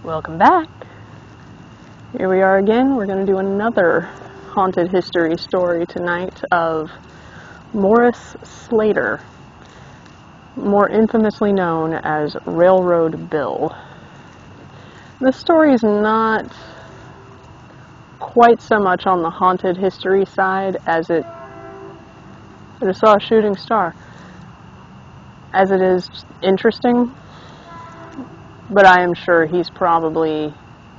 Welcome back. Here we are again. We're going to do another haunted history story tonight of Morris Slater, more infamously known as Railroad Bill. This story is not quite so much on the haunted history side as I just saw a shooting star, as it is interesting, but I am sure he's probably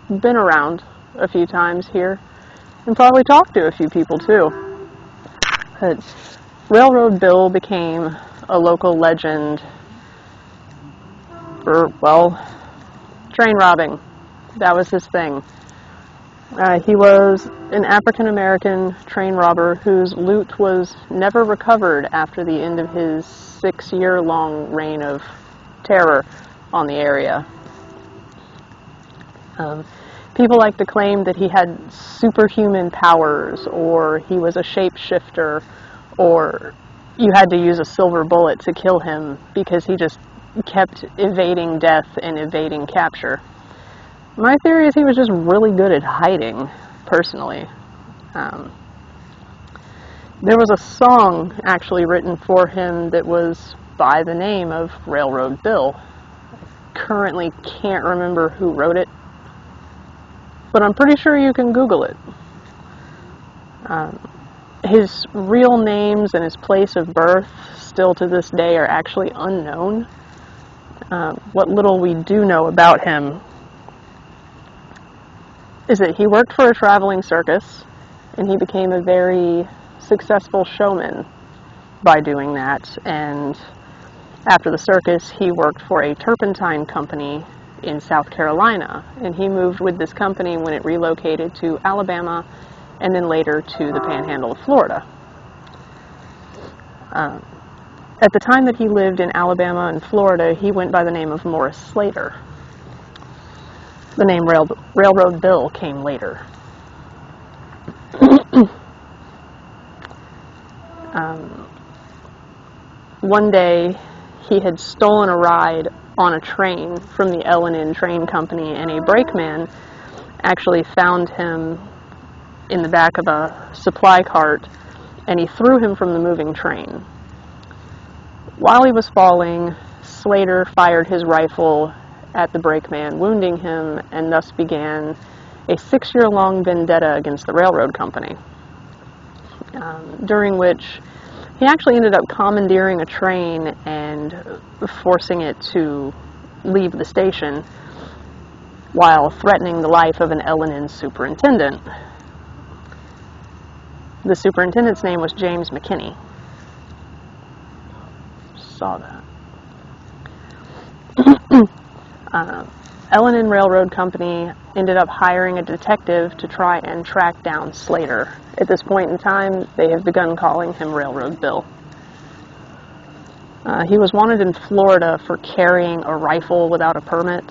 been around a few times here and probably talked to a few people too. But Railroad Bill became a local legend for, well, train robbing. That was his thing. He was an African-American train robber whose loot was never recovered after the end of his 6-year-long reign of terror on the area. People like to claim that he had superhuman powers, or he was a shapeshifter, or you had to use a silver bullet to kill him because he just kept evading death and evading capture. My theory is he was just really good at hiding, personally. There was a song actually written for him that was by the name of Railroad Bill. I currently can't remember who wrote it, but I'm pretty sure you can Google it. His real names and his place of birth still to this day are actually unknown. What little we do know about him is that he worked for a traveling circus, and he became a very successful showman by doing that. And after the circus, he worked for a turpentine company in South Carolina, and he moved with this company when it relocated to Alabama and then later to the Panhandle of Florida. At the time that he lived in Alabama and Florida, he went by the name of Morris Slater. The name Railroad Bill came later. One day, he had stolen a ride on a train from the L&N train company, and a brakeman actually found him in the back of a supply cart, and he threw him from the moving train. While he was falling, Slater fired his rifle at the brakeman, wounding him, and thus began a 6-year-long vendetta against the railroad company, during which he actually ended up commandeering a train and forcing it to leave the station while threatening the life of an L&N superintendent. The superintendent's name was James McKinney. Saw that. L&N Railroad Company ended up hiring a detective to try and track down Slater. At this point in time, they have begun calling him Railroad Bill. He was wanted in Florida for carrying a rifle without a permit,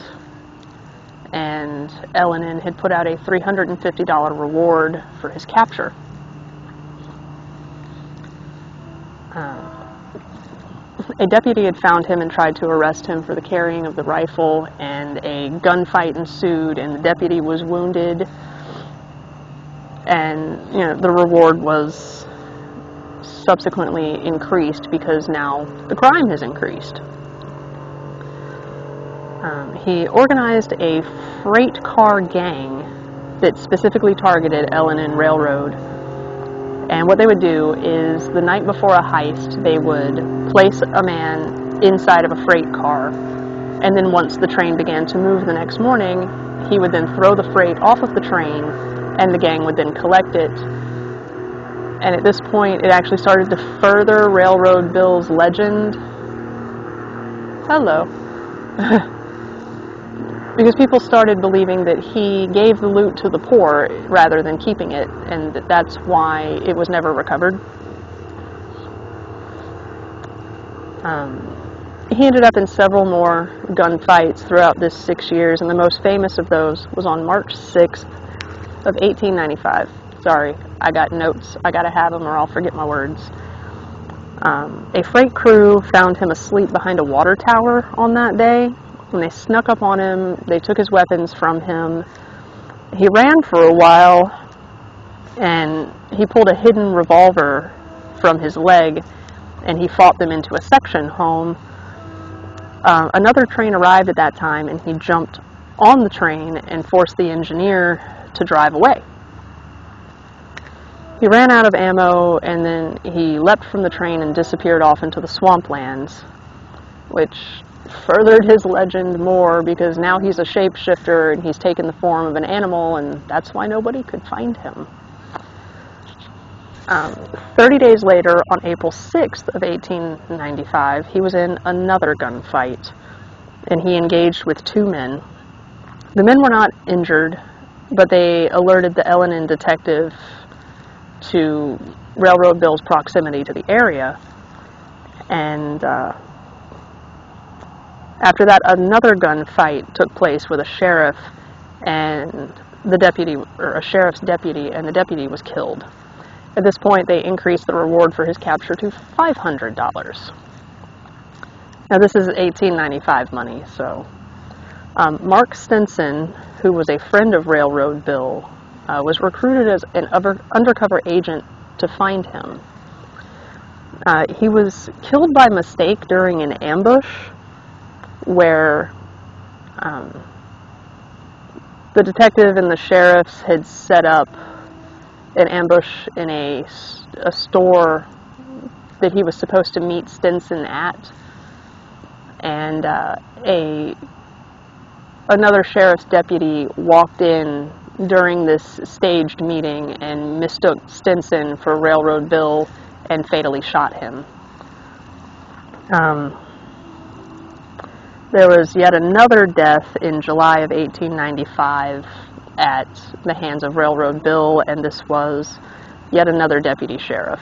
and L&N had put out a $350 reward for his capture. A deputy had found him and tried to arrest him for the carrying of the rifle, and a gunfight ensued, and the deputy was wounded, and the reward was subsequently increased because now the crime has increased. He organized a freight car gang that specifically targeted L&N Railroad. And what they would do is, the night before a heist, they would place a man inside of a freight car, and then once the train began to move the next morning, he would then throw the freight off of the train, and the gang would then collect it. And at this point, it actually started to further Railroad Bill's legend. Hello. Because people started believing that he gave the loot to the poor rather than keeping it, and that's why it was never recovered. He ended up in several more gunfights throughout this 6 years, and the most famous of those was on March 6th of 1895. Sorry, I got notes. I gotta have them or I'll forget my words. A freight crew found him asleep behind a water tower on that day, When they snuck up on him, they took his weapons from him. He ran for a while, and he pulled a hidden revolver from his leg, and he fought them into a section home. Another train arrived at that time, and he jumped on the train and forced the engineer to drive away. He ran out of ammo, and then he leapt from the train and disappeared off into the swamplands, which furthered his legend more because now he's a shapeshifter and he's taken the form of an animal, and that's why nobody could find him. 30 days later, on April 6th of 1895, he was in another gunfight, and he engaged with two men. The men were not injured, but they alerted the L&N detective to Railroad Bill's proximity to the area, and after that, another gunfight took place with a sheriff and the deputy, or a sheriff's deputy, and the deputy was killed. At this point, they increased the reward for his capture to $500. Now, this is 1895 money, so Mark Stinson, who was a friend of Railroad Bill, was recruited as an undercover agent to find him. He was killed by mistake during an ambush where the detective and the sheriffs had set up an ambush in a store that he was supposed to meet Stinson at, and another sheriff's deputy walked in during this staged meeting and mistook Stinson for Railroad Bill and fatally shot him. There was yet another death in July of 1895 at the hands of Railroad Bill, and this was yet another deputy sheriff.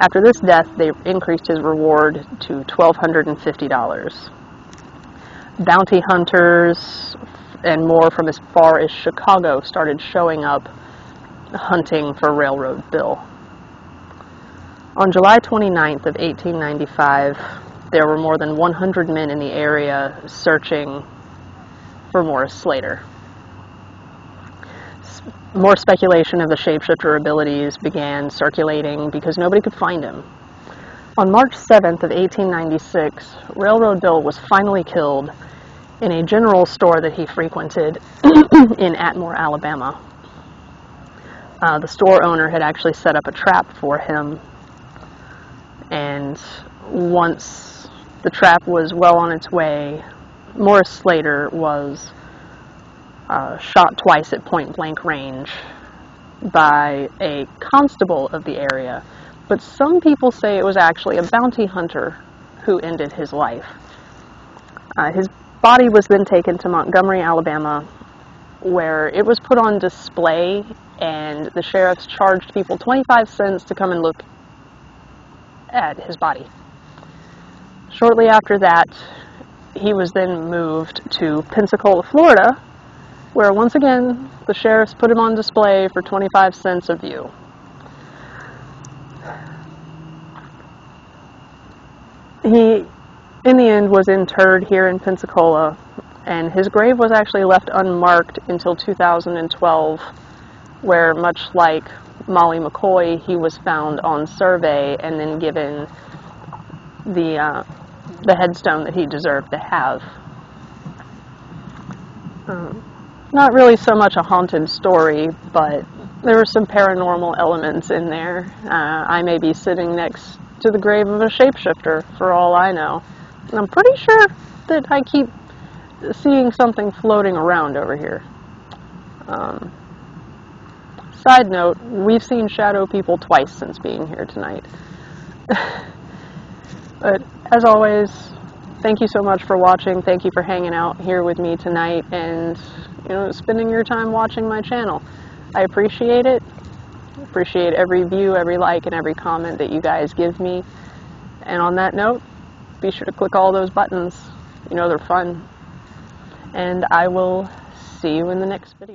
After this death, they increased his reward to $1,250. Bounty hunters and more from as far as Chicago started showing up hunting for Railroad Bill. On July 29th of 1895, there were more than 100 men in the area searching for Morris Slater. More speculation of the shapeshifter abilities began circulating because nobody could find him. On March 7th of 1896, Railroad Bill was finally killed in a general store that he frequented in Atmore, Alabama. The store owner had actually set up a trap for him, and once the trap was well on its way, Morris Slater was shot twice at point-blank range by a constable of the area, but some people say it was actually a bounty hunter who ended his life. His body was then taken to Montgomery, Alabama, where it was put on display, and the sheriffs charged people 25 cents to come and look at his body. Shortly after that, he was then moved to Pensacola, Florida, where once again the sheriffs put him on display for 25 cents a view. He, in the end, was interred here in Pensacola, and his grave was actually left unmarked until 2012, where, much like Molly McCoy, he was found on survey and then given the headstone that he deserved to have. Not really so much a haunted story, but there were some paranormal elements in there. I may be sitting next to the grave of a shapeshifter, for all I know. And I'm pretty sure that I keep seeing something floating around over here. Side note, we've seen shadow people twice since being here tonight. But as always, thank you so much for watching. Thank you for hanging out here with me tonight and, spending your time watching my channel. I appreciate it. Appreciate every view, every like, and every comment that you guys give me. And on that note, be sure to click all those buttons. They're fun. And I will see you in the next video.